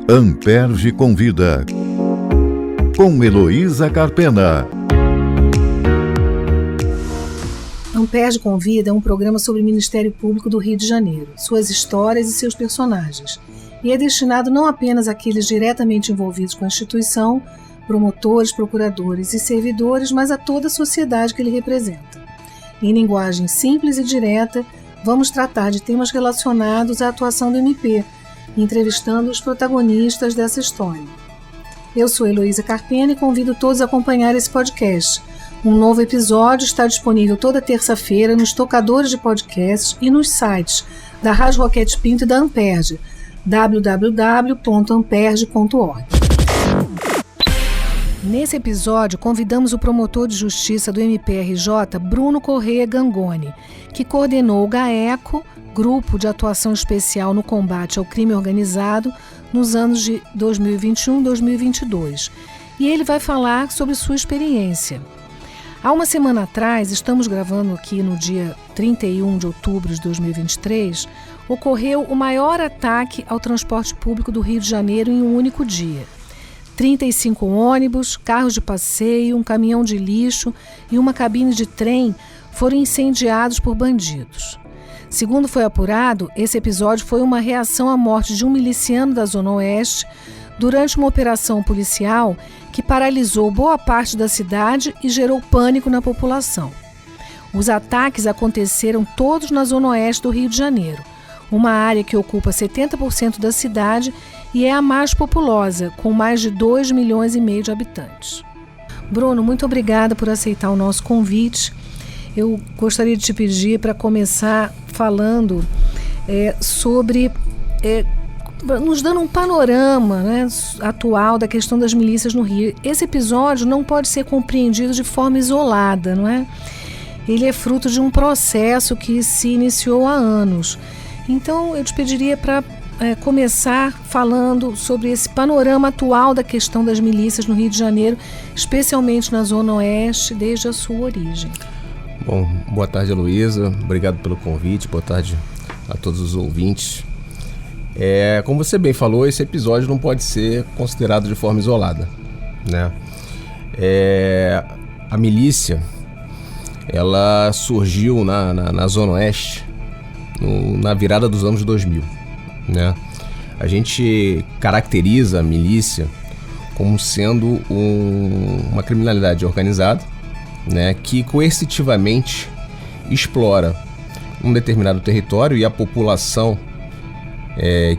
Amperge Convida, com Heloísa Carpena. Amperge Convida é um programa sobre o Ministério Público do Rio de Janeiro, suas histórias e seus personagens, e é destinado não apenas àqueles diretamente envolvidos com a instituição, promotores, procuradores e servidores, mas a toda a sociedade que ele representa. Em linguagem simples e direta, vamos tratar de temas relacionados à atuação do MP, entrevistando os protagonistas dessa história. Eu sou Heloísa Carpena e convido todos a acompanhar esse podcast. Um novo episódio está disponível toda terça-feira nos tocadores de podcasts e nos sites da Rádio Roquete Pinto e da Amperge, www.amperge.org. Nesse episódio, convidamos o promotor de justiça do MPRJ, Bruno Correia Gangoni, que coordenou o GAECO, Grupo de Atuação Especial no Combate ao Crime Organizado, nos anos de 2021 e 2022. E ele vai falar sobre sua experiência. Há uma semana atrás, estamos gravando aqui no dia 31 de outubro de 2023, ocorreu o maior ataque ao transporte público do Rio de Janeiro em um único dia. 35 ônibus, carros de passeio, um caminhão de lixo e uma cabine de trem foram incendiados por bandidos. Segundo foi apurado, esse episódio foi uma reação à morte de um miliciano da Zona Oeste durante uma operação policial que paralisou boa parte da cidade e gerou pânico na população. Os ataques aconteceram todos na Zona Oeste do Rio de Janeiro, uma área que ocupa 70% da cidade e é a mais populosa, com mais de 2,5 milhões de habitantes. Bruno, muito obrigada por aceitar o nosso convite. Eu gostaria de te pedir para começar falando sobre, nos dando um panorama, né, atual da questão das milícias no Rio. Esse episódio não pode ser compreendido de forma isolada, não é? Ele é fruto de um processo que se iniciou há anos. Então, eu te pediria para começar falando sobre esse panorama atual da questão das milícias no Rio de Janeiro, especialmente na Zona Oeste, desde a sua origem. Bom, boa tarde, Heloísa. Obrigado pelo convite. Boa tarde a todos os ouvintes. Como você bem falou, esse episódio não pode ser considerado de forma isolada, né? A milícia, ela surgiu na Zona Oeste na virada dos anos 2000, né? A gente caracteriza a milícia como sendo uma criminalidade organizada, né, que coercitivamente explora um determinado território e a população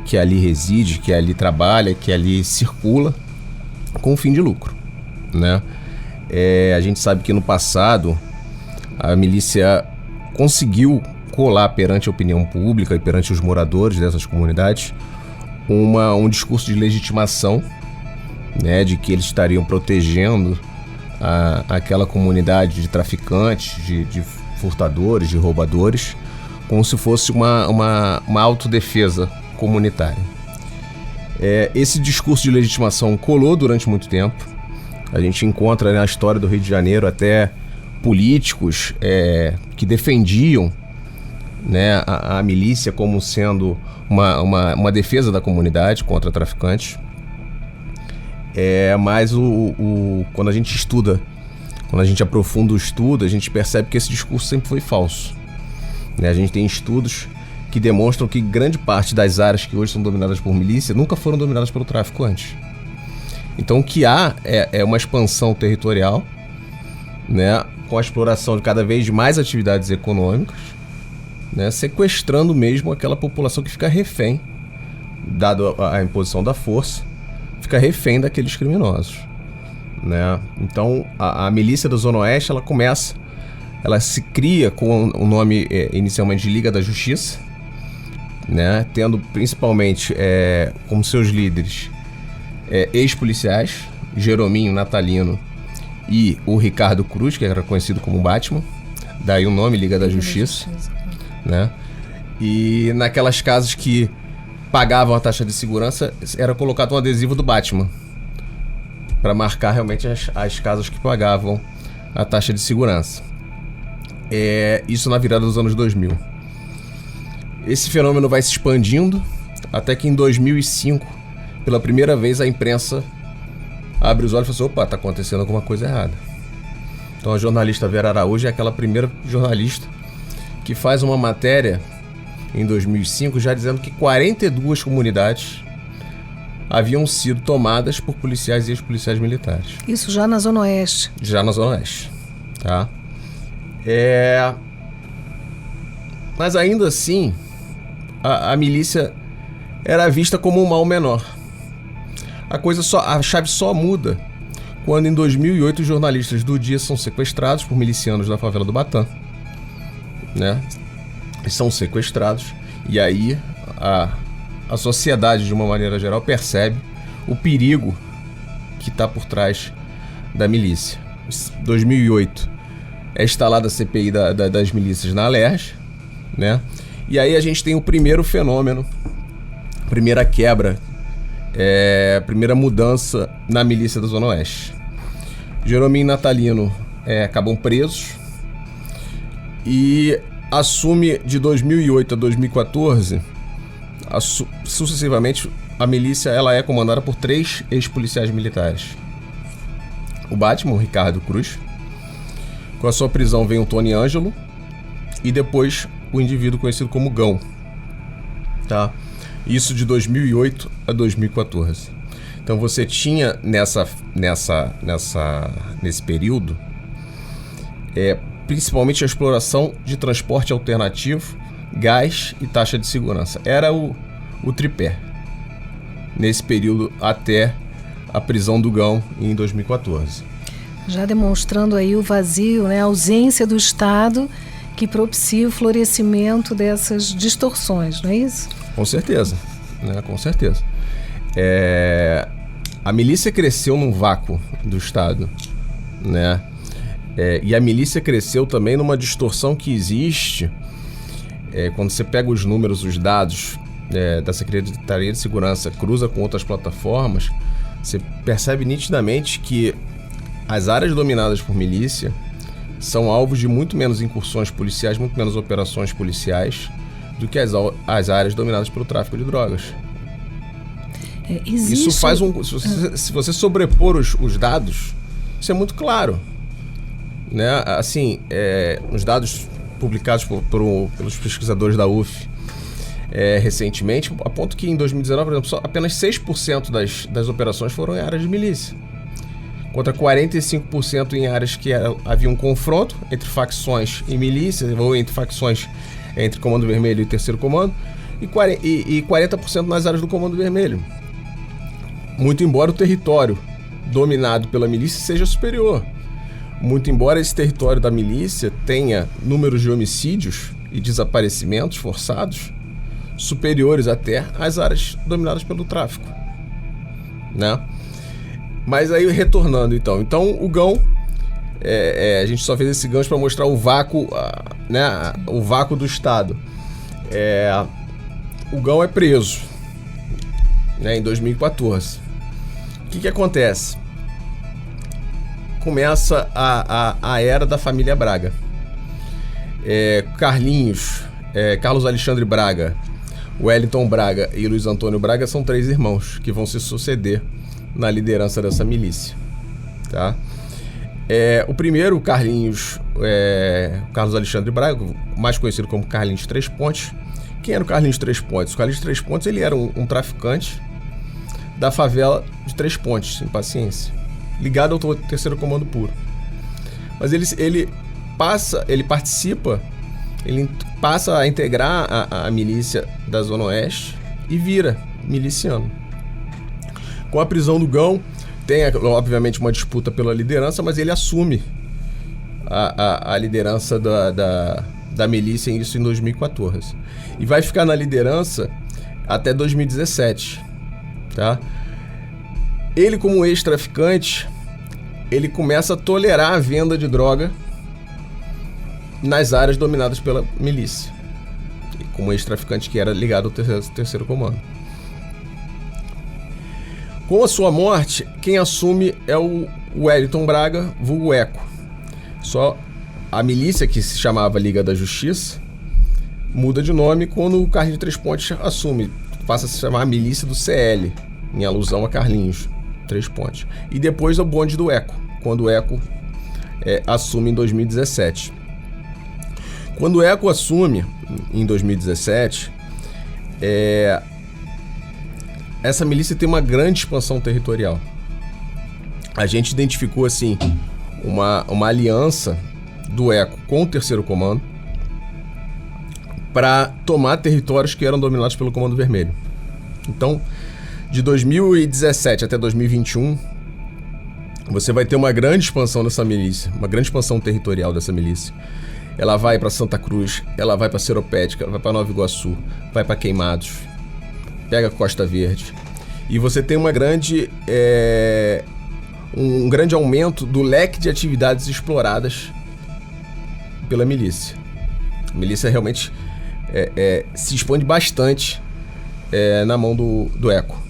que ali reside, que ali trabalha, que ali circula, com o fim de lucro, né? A gente sabe que no passado a milícia conseguiu colar perante a opinião pública e perante os moradores dessas comunidades um discurso de legitimação, né, de que eles estariam protegendo aquela comunidade de traficantes, de furtadores, de roubadores, como se fosse uma autodefesa comunitária. Esse discurso de legitimação colou durante muito tempo. A gente encontra na história do Rio de Janeiro até políticos que defendiam, né, a milícia como sendo uma defesa da comunidade contra traficantes. Mas quando a gente estuda, quando a gente aprofunda o estudo, a gente percebe que esse discurso sempre foi falso, né? A gente tem estudos que demonstram que grande parte das áreas que hoje são dominadas por milícia nunca foram dominadas pelo tráfico antes. Então o que há é uma expansão territorial, né, com a exploração de cada vez mais atividades econômicas, né, sequestrando mesmo aquela população que fica refém, dado a imposição da força, fica refém daqueles criminosos, né? Então a milícia da Zona Oeste, ela se cria com o nome inicialmente de Liga da Justiça, né, tendo principalmente como seus líderes ex-policiais, Jerominho, Natalino e o Ricardo Cruz, que era conhecido como Batman, daí o nome Liga da Justiça, né? E naquelas casas que pagavam a taxa de segurança, era colocado um adesivo do Batman para marcar realmente as casas que pagavam a taxa de segurança. Isso na virada dos anos 2000. Esse fenômeno vai se expandindo até que em 2005 pela primeira vez a imprensa abre os olhos e fala assim, opa, tá acontecendo alguma coisa errada. Então a jornalista Vera Araújo é aquela primeira jornalista que faz uma matéria em 2005 já dizendo que 42 comunidades haviam sido tomadas por policiais e ex-policiais militares. Isso já na Zona Oeste? Já na Zona Oeste, tá? Mas ainda assim, a milícia era vista como um mal menor. A chave só muda quando em 2008 os jornalistas do Dia são sequestrados por milicianos da favela do Batã, né? Eles são sequestrados e aí a sociedade de uma maneira geral percebe o perigo que está por trás da milícia. Em 2008 é instalada a CPI das milícias na Alerj, né? E aí a gente tem o primeiro fenômeno, primeira quebra, primeira mudança na milícia da Zona Oeste. Jerominho e Natalino acabam presos e assume de 2008 a 2014, sucessivamente, a milícia ela é comandada por 3 ex-policiais militares. O Batman, o Ricardo Cruz, com a sua prisão vem o Tony Ângelo e depois o indivíduo conhecido como Gão, tá? Isso de 2008 a 2014. Então você tinha nesse período principalmente a exploração de transporte alternativo, gás e taxa de segurança. Era o tripé nesse período até a prisão do Gão em 2014. Já demonstrando aí o vazio, né, a ausência do Estado que propicia o florescimento dessas distorções, não é isso? Com certeza, né? Com certeza. A milícia cresceu num vácuo do Estado, né? E a milícia cresceu também numa distorção que existe quando você pega os números, os dados da Secretaria de Segurança, cruza com outras plataformas, você percebe nitidamente que as áreas dominadas por milícia são alvos de muito menos incursões policiais, muito menos operações policiais do que as áreas dominadas pelo tráfico de drogas. Existe... Isso faz se você sobrepor os dados, isso é muito claro, né? Assim, os dados publicados pelos pesquisadores da UF recentemente apontam que em 2019, por exemplo, apenas 6% das operações foram em áreas de milícia, contra 45% em áreas que havia um confronto entre facções e milícia, ou entre facções entre Comando Vermelho e Terceiro Comando, e 40% nas áreas do Comando Vermelho. Muito embora o território dominado pela milícia seja superior, muito embora esse território da milícia tenha números de homicídios e desaparecimentos forçados superiores até às áreas dominadas pelo tráfico, né? Mas aí, retornando então o Gão, a gente só fez esse gancho para mostrar o vácuo, né? O vácuo do Estado. O Gão é preso, né, em 2014. O que acontece? Começa a era da família Braga. Carlos Alexandre Braga, Wellington Braga e Luiz Antônio Braga são 3 irmãos que vão se suceder na liderança dessa milícia, tá? O primeiro, o Carlos Alexandre Braga, mais conhecido como Carlinhos Três Pontes. Quem era o Carlinhos Três Pontes? O Carlinhos Três Pontes, ele era um traficante da favela de Três Pontes, em Paciência, ligado ao Terceiro Comando Puro. Mas ele passa a integrar a milícia da Zona Oeste e vira miliciano. Com a prisão do Gão, tem obviamente uma disputa pela liderança, mas ele assume a liderança da milícia, isso em 2014. E vai ficar na liderança até 2017, tá? Ele, como ex-traficante, ele começa a tolerar a venda de droga nas áreas dominadas pela milícia, como ex-traficante que era ligado ao terceiro comando. Com a sua morte, quem assume é o Wellington Braga, vulgo Eco. Só a milícia, que se chamava Liga da Justiça, muda de nome quando o Carlinhos Três Pontes assume, passa a se chamar a milícia do CL, em alusão a Carlinhos, 3 Pontes. E depois o bonde do Eco, quando o Eco assume em 2017. Quando o Eco assume em 2017, essa milícia tem uma grande expansão territorial. A gente identificou assim uma aliança do Eco com o Terceiro Comando para tomar territórios que eram dominados pelo Comando Vermelho. Então, de 2017 até 2021, você vai ter uma grande expansão dessa milícia, uma grande expansão territorial dessa milícia. Ela vai para Santa Cruz, ela vai para Seropédica, ela vai para Nova Iguaçu, vai para Queimados, pega Costa Verde. E você tem uma grande, um grande aumento do leque de atividades exploradas pela milícia. A milícia realmente se expande bastante na mão do Eco.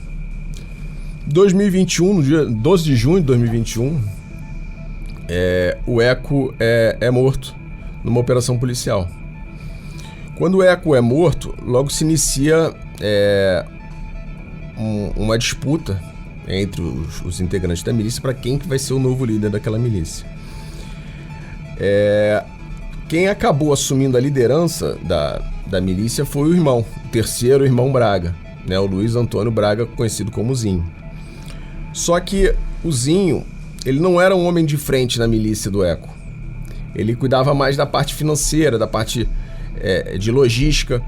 2021, no dia 12 de junho de 2021, o Eco é morto numa operação policial. Quando o Eco é morto, logo se inicia uma disputa entre os integrantes da milícia para quem que vai ser o novo líder daquela milícia. Quem acabou assumindo a liderança da milícia foi o terceiro irmão Braga, né, o Luiz Antônio Braga, conhecido como Zinho. Só que o Zinho, ele não era um homem de frente na milícia do Eco. Ele cuidava mais da parte financeira, da parte de logística.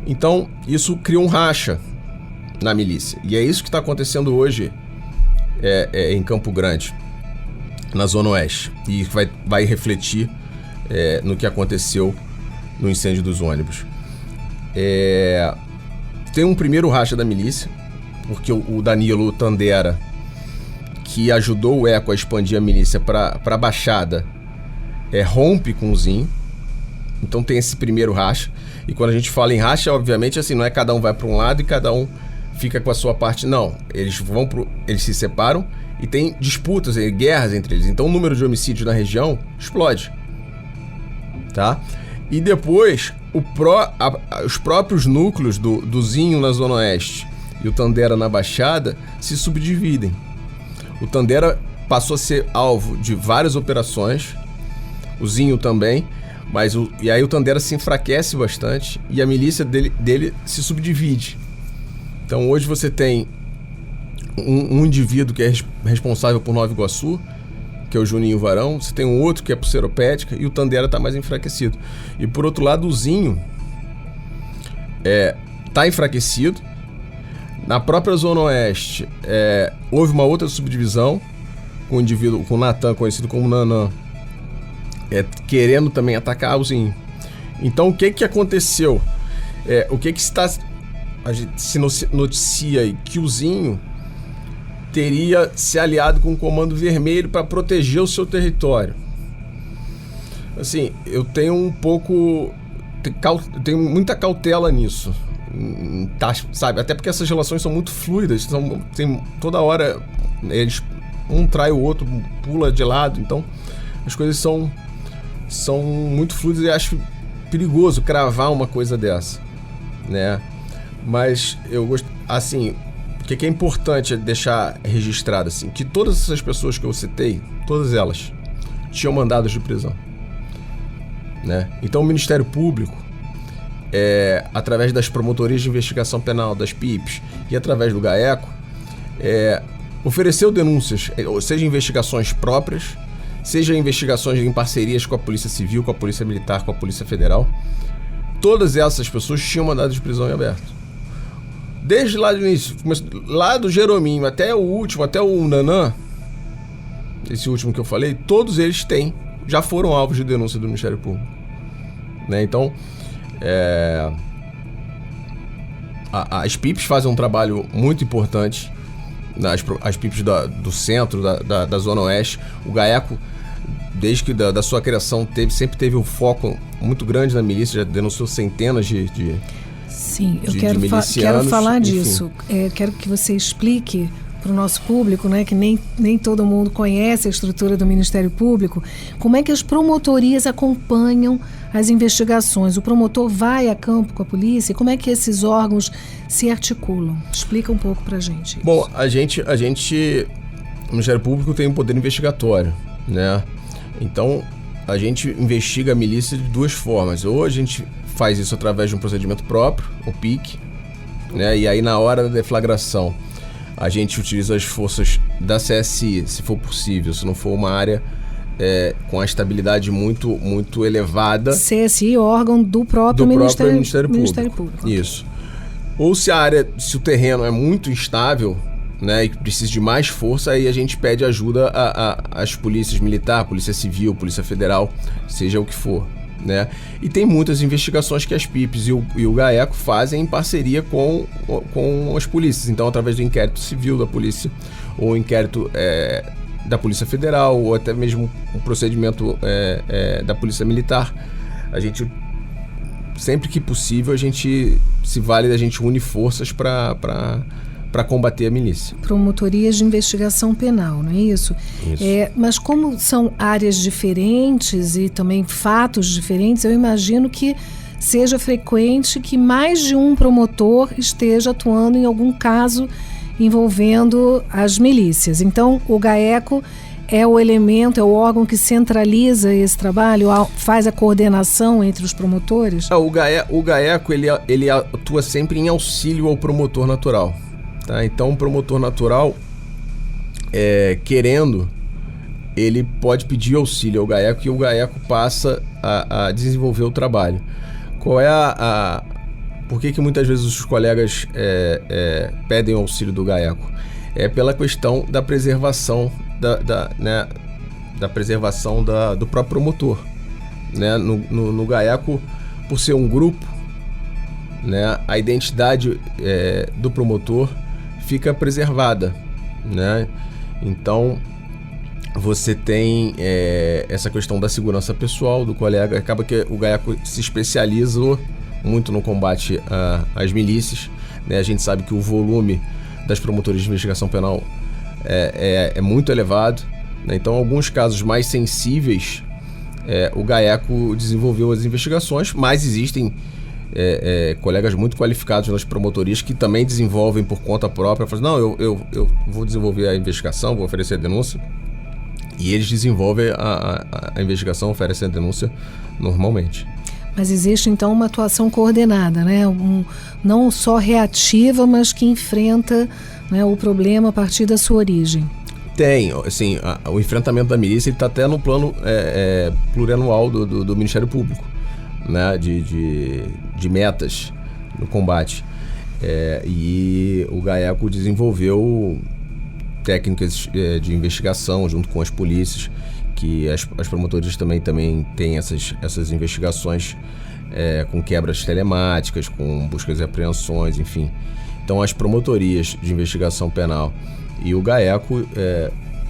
Então, isso criou um racha na milícia. E é isso que está acontecendo hoje em Campo Grande, na Zona Oeste. E vai refletir no que aconteceu no incêndio dos ônibus. Tem um primeiro racha da milícia, porque o Danilo Tandera, que ajudou o Eco a expandir a milícia para a Baixada, rompe com o Zinho. Então tem esse primeiro racha. E quando a gente fala em racha, obviamente, assim, não é cada um vai para um lado e cada um fica com a sua parte. Não, eles se separam e tem disputas, guerras entre eles. Então o número de homicídios na região explode, tá? E depois os próprios núcleos do Zinho na Zona Oeste e o Tandera na Baixada se subdividem. O Tandera passou a ser alvo de várias operações, o Zinho também, e aí o Tandera se enfraquece bastante e a milícia dele se subdivide. Então hoje você tem um indivíduo que é responsável por Nova Iguaçu, que é o Juninho Varão, você tem um outro que é por Seropédica e o Tandera está mais enfraquecido. E por outro lado, o Zinho está enfraquecido. Na própria Zona Oeste, houve uma outra subdivisão com o indivíduo, com o Natan, conhecido como Nanã, querendo também atacar o Zinho. Então, o que aconteceu? O que se noticia aí? Que o Zinho teria se aliado com o Comando Vermelho para proteger o seu território. Assim, eu tenho tenho muita cautela nisso, tá, sabe? Até porque essas relações são muito fluidas, tem toda hora um trai o outro, pula de lado, então as coisas são muito fluidas e acho perigoso cravar uma coisa dessa, né? Mas eu gosto, assim, o que é importante deixar registrado, assim, que todas essas pessoas que eu citei, todas elas tinham mandados de prisão, né? Então o Ministério Público, através das promotorias de investigação penal, das PIPs e através do GAECO, ofereceu denúncias, seja investigações próprias, seja investigações em parcerias com a Polícia Civil, com a Polícia Militar, com a Polícia Federal. Todas essas pessoas tinham mandado de prisão em aberto. Desde lá do início, lá do Jerominho até o último, até o Nanã, esse último que eu falei, todos eles já foram alvos de denúncia do Ministério Público, né? Então, as PIPs fazem um trabalho muito importante, as PIPs do centro, da Zona Oeste. O GAECO, desde que da sua criação, sempre teve um foco muito grande na milícia, já denunciou centenas de Sim, eu quero falar disso. Quero que você explique para o nosso público, né, que nem todo mundo conhece a estrutura do Ministério Público, como é que as promotorias acompanham as investigações? O promotor vai a campo com a polícia? Como é que esses órgãos se articulam? Explica um pouco para a gente. Bom, o Ministério Público tem um poder investigatório, né? Então, a gente investiga a milícia de duas formas. Ou a gente faz isso através de um procedimento próprio, o PIC, né? E aí, na hora da deflagração, a gente utiliza as forças da CSI, se for possível, se não for uma área com a estabilidade muito, muito elevada. CSI, órgão do próprio Ministério Público. Isso. Ou se o terreno é muito instável, né, e precisa de mais força, aí a gente pede ajuda às polícias militar, Polícia Civil, Polícia Federal, seja o que for, né? E tem muitas investigações que as PIPs e o GAECO fazem em parceria com as polícias. Então, através do inquérito civil da polícia, ou o inquérito da Polícia Federal, ou até mesmo o procedimento da Polícia Militar, a gente, sempre que possível, a gente se vale, a gente une forças para combater a milícia. Promotorias de investigação penal, não é isso? Isso. Mas como são áreas diferentes e também fatos diferentes, eu imagino que seja frequente que mais de um promotor esteja atuando em algum caso envolvendo as milícias. Então, o GAECO é o elemento, é o órgão que centraliza esse trabalho, faz a coordenação entre os promotores? O GAECO ele atua sempre em auxílio ao promotor natural. Tá? Então, o promotor natural, querendo, ele pode pedir auxílio ao GAECO e o GAECO passa a desenvolver o trabalho. Qual é por que muitas vezes os colegas pedem o auxílio do GAECO? É pela questão da preservação do próprio promotor, né? No GAECO, por ser um grupo, né, a identidade do promotor fica preservada, né? Então, você tem essa questão da segurança pessoal do colega. Acaba que o GAECO se especializou muito no combate às milícias, né? A gente sabe que o volume das promotorias de investigação penal é muito elevado, né? Então, alguns casos mais sensíveis, o GAECO desenvolveu as investigações, mas existem colegas muito qualificados nas promotorias que também desenvolvem por conta própria. Falam, não, eu vou desenvolver a investigação, vou oferecer a denúncia, e eles desenvolvem a investigação, oferecem a denúncia normalmente. Mas existe então uma atuação coordenada, né? Não só reativa, mas que enfrenta, né, o problema a partir da sua origem. Tem, assim, o enfrentamento da milícia está até no plano plurianual do Ministério Público, né, de metas no combate. E o GAECO desenvolveu técnicas de investigação junto com as polícias, que as promotorias também têm essas investigações com quebras telemáticas, com buscas e apreensões, enfim. Então, as promotorias de investigação penal e o GAECO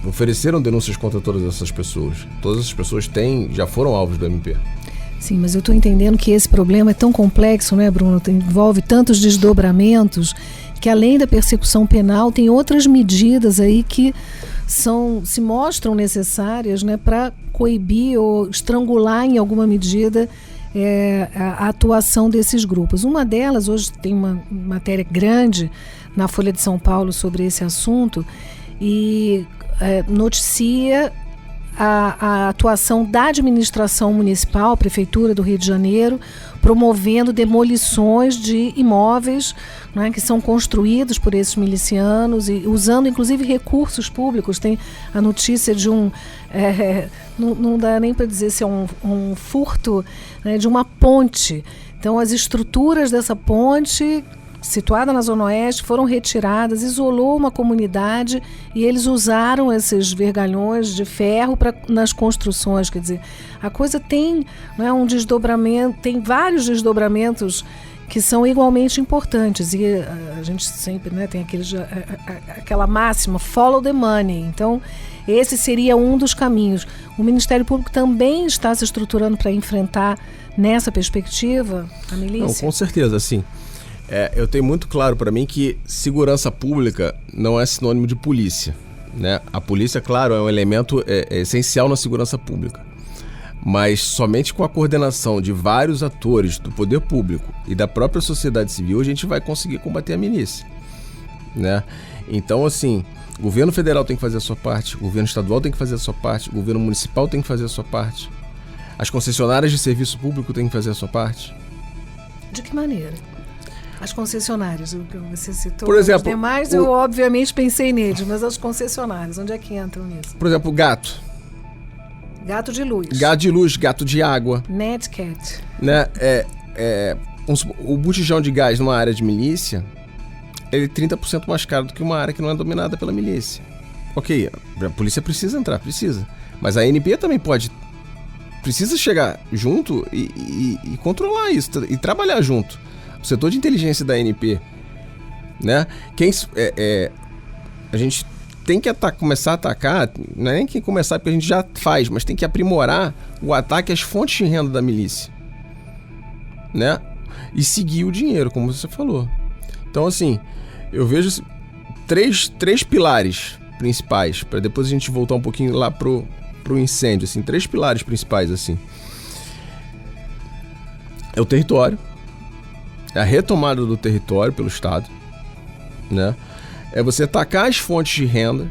ofereceram denúncias contra todas essas pessoas. Todas essas pessoas já foram alvos do MP. Sim, mas eu estou entendendo que esse problema é tão complexo, né, Bruno? Envolve tantos desdobramentos que, além da persecução penal, tem outras medidas aí que se mostram necessárias, né, para coibir ou estrangular em alguma medida a atuação desses grupos. Uma delas, hoje tem uma matéria grande na Folha de São Paulo sobre esse assunto e noticia a atuação da administração municipal, Prefeitura do Rio de Janeiro, promovendo demolições de imóveis, né, que são construídos por esses milicianos e usando inclusive recursos públicos. Tem a notícia de não dá nem para dizer se é um furto, né, de uma ponte. Então, as estruturas dessa ponte, situada na Zona Oeste, foram retiradas, isolou uma comunidade e eles usaram esses vergalhões de ferro nas construções. Quer dizer, a coisa tem, né, um desdobramento, tem vários desdobramentos que são igualmente importantes. E a gente sempre, né, tem aquela máxima, follow the money. Então, esse seria um dos caminhos. O Ministério Público também está se estruturando para enfrentar, nessa perspectiva, a milícia? Não, com certeza, sim. Eu tenho muito claro para mim que segurança pública não é sinônimo de polícia, né? A polícia, claro, é um elemento essencial na segurança pública, mas somente com a coordenação de vários atores do poder público e da própria sociedade civil a gente vai conseguir combater a milícia, né? Então, assim, o governo federal tem que fazer a sua parte, o governo estadual tem que fazer a sua parte, o governo municipal tem que fazer a sua parte, as concessionárias de serviço público têm que fazer a sua parte. De que maneira? As concessionárias, o que você citou. Por exemplo, os demais, eu obviamente pensei neles, mas as concessionárias, onde é que entram nisso? Por exemplo, gato. Gato de luz. Gato de luz, gato de água. Netcat. Né? O botijão de gás numa área de milícia, ele é 30% mais caro do que uma área que não é dominada pela milícia. Ok, a polícia precisa entrar, precisa. Mas a ANP também precisa chegar junto e controlar isso, e trabalhar junto. O setor de inteligência da ANP, né? A gente tem que começar a atacar, não é nem que começar porque a gente já faz, mas tem que aprimorar o ataque às fontes de renda da milícia, né? E seguir o dinheiro, como você falou. Então, assim, eu vejo três pilares principais, para depois a gente voltar um pouquinho lá pro incêndio, assim, 3 pilares principais, assim. É o território, é a retomada do território pelo Estado, né? É você atacar as fontes de renda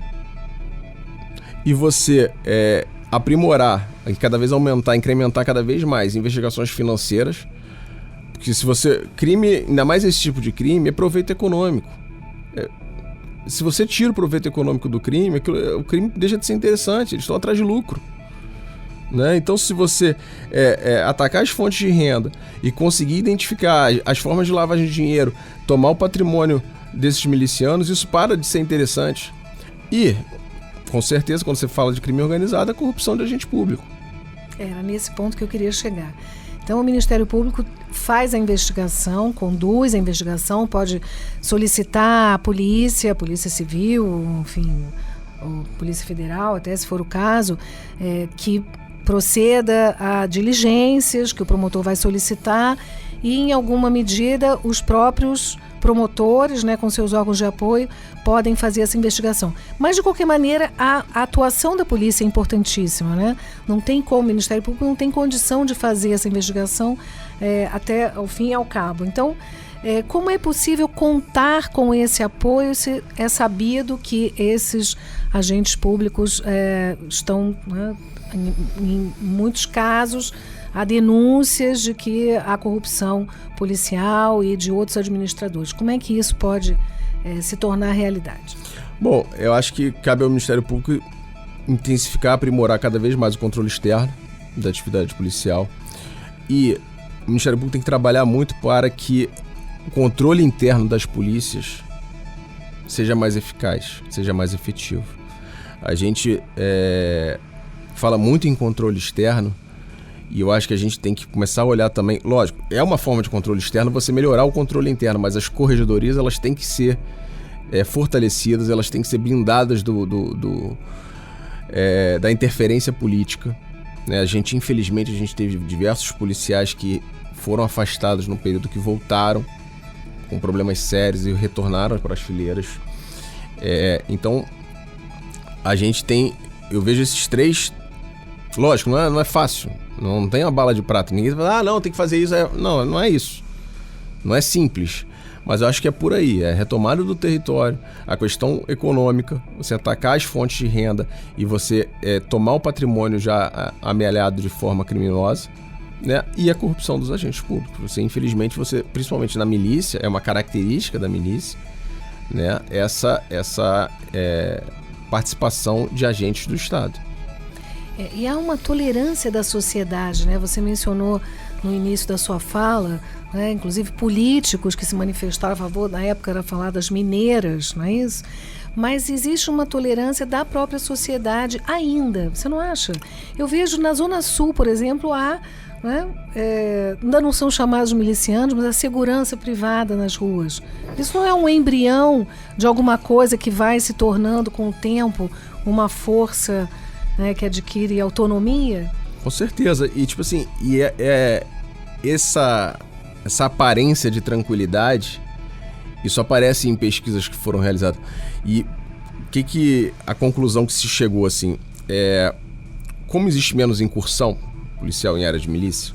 e você aprimorar, cada vez aumentar, incrementar cada vez mais investigações financeiras, porque se você... Crime, ainda mais esse tipo de crime, é proveito econômico. Se você tira o proveito econômico do crime, o crime deixa de ser interessante, eles estão atrás de lucro, né? Então, se você atacar as fontes de renda e conseguir identificar as formas de lavagem de dinheiro, tomar o patrimônio desses milicianos, isso para de ser interessante. E, com certeza, quando você fala de crime organizado, a corrupção de agente público. Era nesse ponto que eu queria chegar. Então, o Ministério Público faz a investigação, conduz a investigação, pode solicitar a Polícia Civil, enfim, ou Polícia Federal, até se for o caso, que proceda a diligências que o promotor vai solicitar e, em alguma medida, os próprios promotores, né, com seus órgãos de apoio, podem fazer essa investigação. Mas, de qualquer maneira, a atuação da polícia é importantíssima, né? Não tem como, o Ministério Público não tem condição de fazer essa investigação até ao fim e ao cabo. Então, como é possível contar com esse apoio se é sabido que esses agentes públicos estão, né, em muitos casos, há denúncias de que há corrupção policial e de outros administradores. Como é que isso pode se tornar realidade? Bom, eu acho que cabe ao Ministério Público intensificar, aprimorar cada vez mais o controle externo da atividade policial. E o Ministério Público tem que trabalhar muito para que o controle interno das polícias seja mais eficaz, seja mais efetivo. A gente fala muito em controle externo, e eu acho que a gente tem que começar a olhar também, lógico, é uma forma de controle externo você melhorar o controle interno, mas as corregedorias, elas têm que ser fortalecidas, elas têm que ser blindadas da interferência política, né? Infelizmente, a gente teve diversos policiais que foram afastados no período que voltaram com problemas sérios e retornaram para as fileiras. Então, a gente tem, eu vejo esses 3, lógico, não é fácil. Não tem uma bala de prata. Ninguém vai falar, não, tem que fazer isso. Não é isso. Não é simples. Mas eu acho que é por aí. É a retomada do território, a questão econômica, você atacar as fontes de renda e você tomar o patrimônio já amealhado de forma criminosa, né? E a corrupção dos agentes públicos. Infelizmente, principalmente na milícia, é uma característica da milícia, né? Essa participação de agentes do Estado. E há uma tolerância da sociedade, né? Você mencionou no início da sua fala, né? Inclusive políticos que se manifestaram a favor, na época era falar das mineiras, não é isso? Mas existe uma tolerância da própria sociedade ainda, você não acha? Eu vejo na Zona Sul, por exemplo, né? Ainda não são chamados milicianos, mas a segurança privada nas ruas. Isso não é um embrião de alguma coisa que vai se tornando com o tempo uma força, né, que adquire autonomia? Com certeza. E tipo assim, essa aparência de tranquilidade Isso aparece em pesquisas que foram realizadas. E a conclusão que se chegou assim como existe menos incursão policial em área de milícia,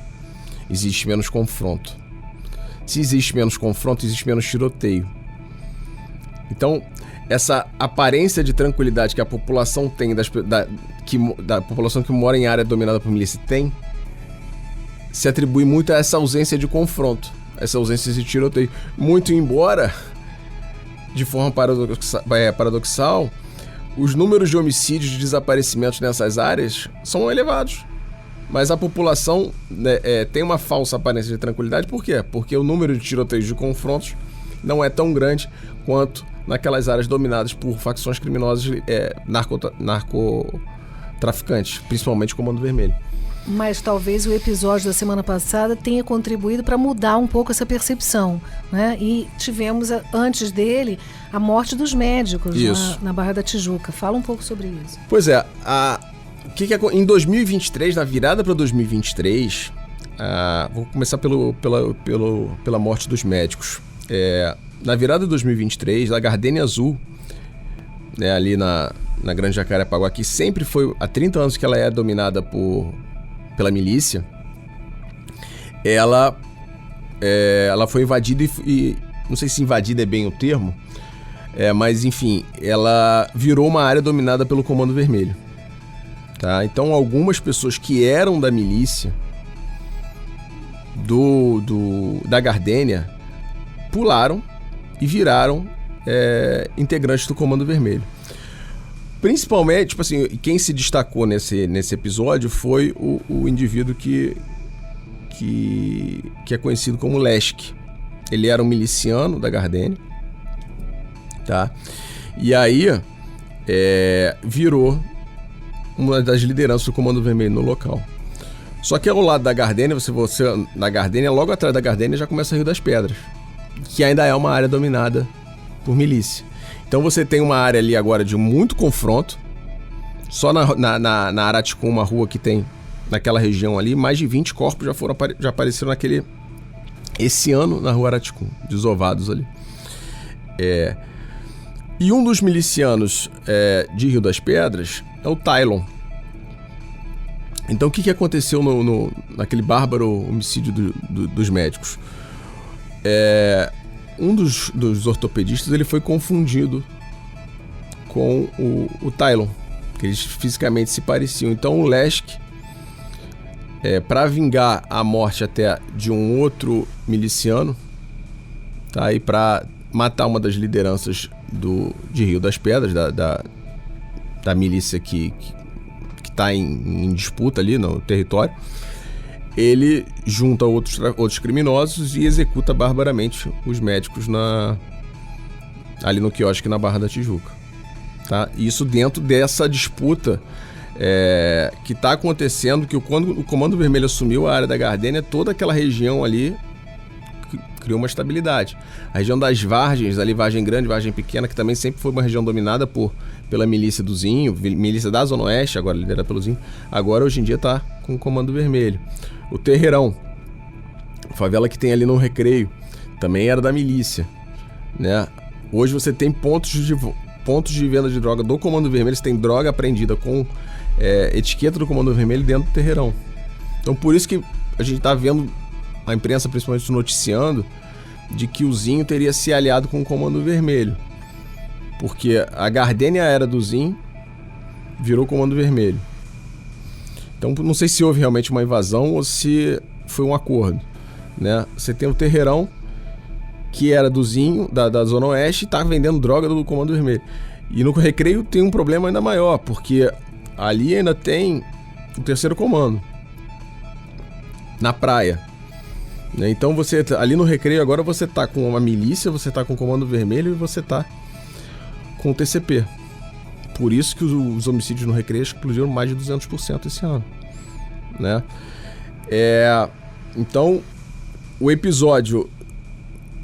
existe menos confronto. Se existe menos confronto, existe menos tiroteio. Então, essa aparência de tranquilidade que a população tem, da população que mora em área dominada por milícia tem, se atribui muito a essa ausência de confronto, essa ausência de tiroteio. Muito embora, de forma paradoxal, os números de homicídios e de desaparecimentos nessas áreas são elevados. Mas a população tem uma falsa aparência de tranquilidade. Por quê? Porque o número de tiroteios de confrontos não é tão grande quanto naquelas áreas dominadas por facções criminosas narcotraficantes, principalmente o Comando Vermelho. Mas talvez o episódio da semana passada tenha contribuído para mudar um pouco essa percepção, né? E tivemos, antes dele, a morte dos médicos na Barra da Tijuca. Fala um pouco sobre isso. Pois é, em 2023, na virada para 2023, vou começar pela morte dos médicos. Na virada de 2023, a Gardênia Azul, né, ali na Grande Jacarepaguá, que sempre foi, há 30 anos que ela é dominada pela milícia, ela foi invadida e não sei se invadida é bem o termo, mas enfim, ela virou uma área dominada pelo Comando Vermelho. Tá? Então algumas pessoas que eram da milícia da Gardênia pularam e viraram integrantes do Comando Vermelho. Principalmente, tipo assim, quem se destacou nesse episódio foi o indivíduo que é conhecido como Lesk. Ele era um miliciano da Gardênia, tá? E aí virou uma das lideranças do Comando Vermelho no local. Só que ao lado da Gardênia, você na Gardênia, logo atrás da Gardênia já começa Rio das Pedras, que ainda é uma área dominada por milícia. Então você tem uma área ali agora de muito confronto. Só na Araticum, uma rua que tem naquela região ali, mais de 20 corpos já apareceram esse ano na rua Araticum, desovados ali. E um dos milicianos de Rio das Pedras é o Tylon. Então o que aconteceu naquele bárbaro homicídio dos médicos? Um dos ortopedistas, ele foi confundido com o Tylon, que eles fisicamente se pareciam. Então o Lesk, para vingar a morte até de um outro miliciano, tá? E para matar uma das lideranças de Rio das Pedras, da milícia que está em disputa ali no território, ele junta outros criminosos e executa barbaramente os médicos ali no quiosque na Barra da Tijuca. Tá? Isso dentro dessa disputa que está acontecendo, que quando o Comando Vermelho assumiu a área da Gardênia, toda aquela região ali criou uma estabilidade. A região das Vargens, ali Vargem Grande, Vargem Pequena, que também sempre foi uma região dominada pela milícia do Zinho, milícia da Zona Oeste, agora liderada pelo Zinho, agora hoje em dia está com o Comando Vermelho. O Terreirão, favela que tem ali no Recreio, também era da milícia, né? Hoje você tem pontos de venda de droga do Comando Vermelho, você tem droga apreendida com etiqueta do Comando Vermelho dentro do Terreirão. Então por isso que a gente está vendo a imprensa principalmente noticiando de que o Zinho teria se aliado com o Comando Vermelho, porque a Gardênia era do Zinho, virou Comando Vermelho. Então não sei se houve realmente uma invasão ou se foi um acordo, né? Você tem o Terreirão, que era do Zinho, da Zona Oeste, e tá vendendo droga do Comando Vermelho. E no Recreio tem um problema ainda maior, porque ali ainda tem o terceiro comando, na praia. Né? Então você ali no Recreio agora você tá com uma milícia, você tá com o Comando Vermelho e você tá com o TCP. Por isso que os homicídios no Recreio explodiram mais de 200% esse ano, né? Então, o episódio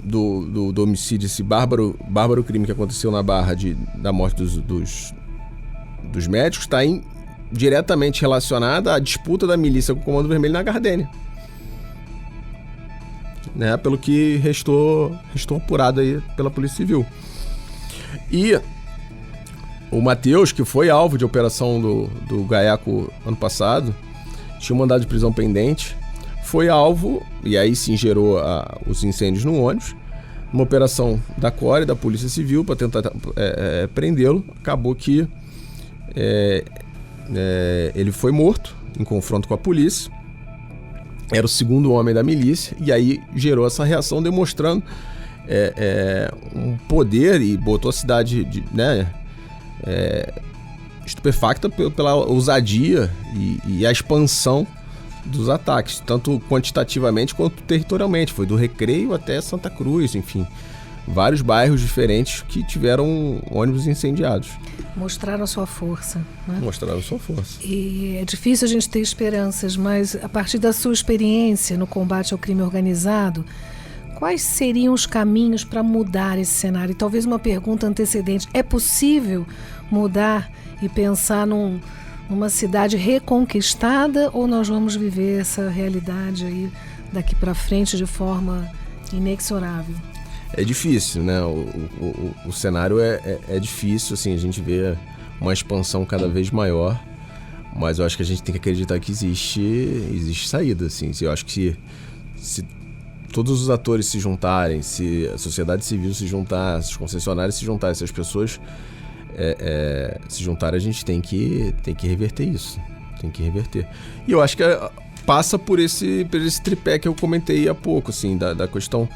do homicídio, esse bárbaro crime que aconteceu na Barra da morte dos médicos, está diretamente relacionado à disputa da milícia com o Comando Vermelho na Gardênia. né? Pelo que restou apurado aí pela Polícia Civil. E o Matheus, que foi alvo de operação do GAECO ano passado, tinha um mandado de prisão pendente, foi alvo, e aí sim gerou os incêndios no ônibus, uma operação da CORE, da Polícia Civil, para tentar prendê-lo. Acabou que ele foi morto em confronto com a polícia, era o segundo homem da milícia, e aí gerou essa reação demonstrando um poder, e botou a cidade estupefacta pela ousadia e a expansão dos ataques, tanto quantitativamente quanto territorialmente. Foi do Recreio até Santa Cruz, enfim, vários bairros diferentes que tiveram ônibus incendiados. Mostraram sua força, né? Mostraram sua força. E é difícil a gente ter esperanças, mas a partir da sua experiência no combate ao crime organizado, quais seriam os caminhos para mudar esse cenário? E talvez uma pergunta antecedente: é possível mudar e pensar numa cidade reconquistada, ou nós vamos viver essa realidade aí daqui para frente de forma inexorável? É difícil, né? O cenário é difícil, assim, a gente vê uma expansão cada vez maior, mas eu acho que a gente tem que acreditar que existe saída, assim. Eu acho que se todos os atores se juntarem, se a sociedade civil se juntar, se os concessionários se juntarem, se as pessoas se juntarem, a gente tem que reverter isso. Tem que reverter. E eu acho que passa por esse tripé que eu comentei há pouco, assim, da questão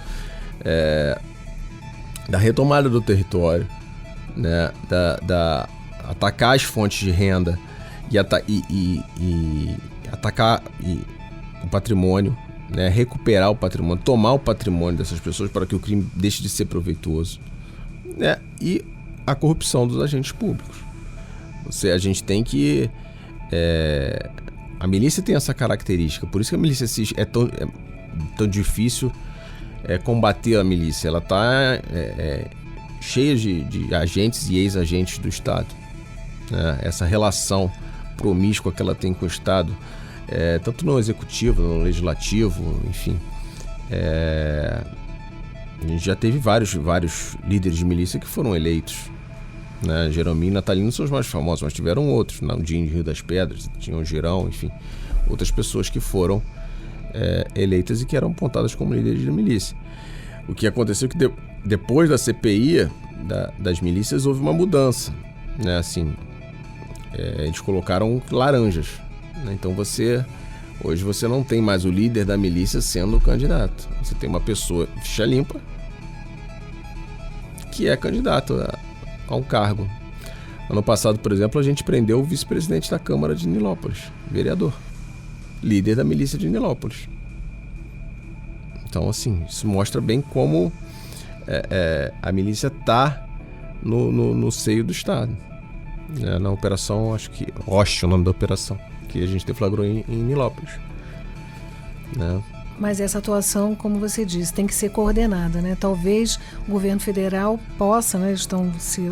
da retomada do território, né? Da atacar as fontes de renda e atacar o patrimônio, né? Recuperar o patrimônio, tomar o patrimônio dessas pessoas para que o crime deixe de ser proveitoso, né? E a corrupção dos agentes públicos. A gente tem que... a milícia tem essa característica, por isso que a milícia é tão difícil combater a milícia. Ela está cheia de agentes e ex-agentes do Estado, né? Essa relação promíscua que ela tem com o Estado, tanto no executivo, no legislativo, enfim. A gente já teve vários líderes de milícia que foram eleitos, né? Jeromim e Natalino são os mais famosos, mas tiveram outros, né? O Dinho de Rio das Pedras, tinha o Girão, enfim, outras pessoas que foram eleitas e que eram apontadas como líderes da milícia. O que aconteceu é que depois da CPI das milícias houve uma mudança, né? Assim, eles colocaram laranjas, né? Então hoje você não tem mais o líder da milícia sendo o candidato. Você tem uma pessoa ficha limpa que é candidato a um cargo. Ano passado, por exemplo, a gente prendeu o vice-presidente da Câmara de Nilópolis, vereador, líder da milícia de Nilópolis. Então, assim, isso mostra bem como a milícia está no seio do Estado. Na operação, acho que Rocha, o nome da operação, que a gente deflagrou em Nilópolis, né? Mas essa atuação, como você disse, tem que ser coordenada, né? Talvez o governo federal possa, né, estão se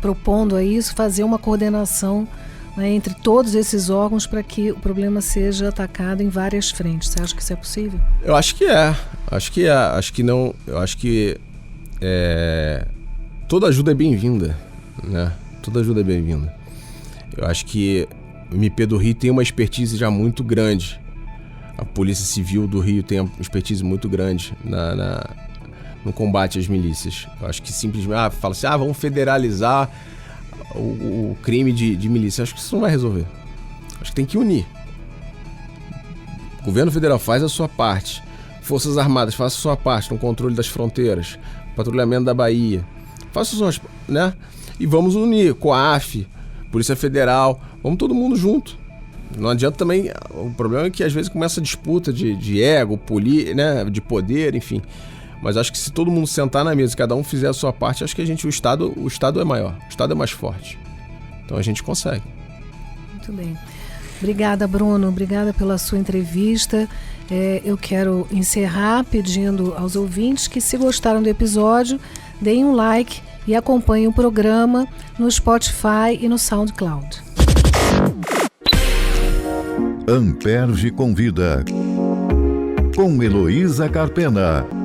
propondo a isso, fazer uma coordenação, né, entre todos esses órgãos para que o problema seja atacado em várias frentes. Você acha que isso é possível? Eu acho que é. Acho que não. Eu acho que toda ajuda é bem-vinda, né? Toda ajuda é bem-vinda. Eu acho que o MP do Rio tem uma expertise já muito grande. A Polícia Civil do Rio tem uma expertise muito grande no combate às milícias. Eu acho que simplesmente fala assim, vamos federalizar o crime de milícia. Acho que isso não vai resolver. Acho que tem que unir. O governo federal faz a sua parte. Forças Armadas faz a sua parte no controle das fronteiras, patrulhamento da Bahia. Faça a sua, né? E vamos unir COAF, Polícia Federal, vamos todo mundo junto. Não adianta também, o problema é que às vezes começa a disputa de ego, né, de poder, enfim. Mas acho que se todo mundo sentar na mesa e cada um fizer a sua parte, acho que o Estado é maior, o Estado é mais forte. Então a gente consegue. Muito bem. Obrigada, Bruno. Obrigada pela sua entrevista. Eu quero encerrar pedindo aos ouvintes que, se gostaram do episódio, deem um like e acompanhem o programa no Spotify e no SoundCloud. Amperge convida. com Heloísa Carpena.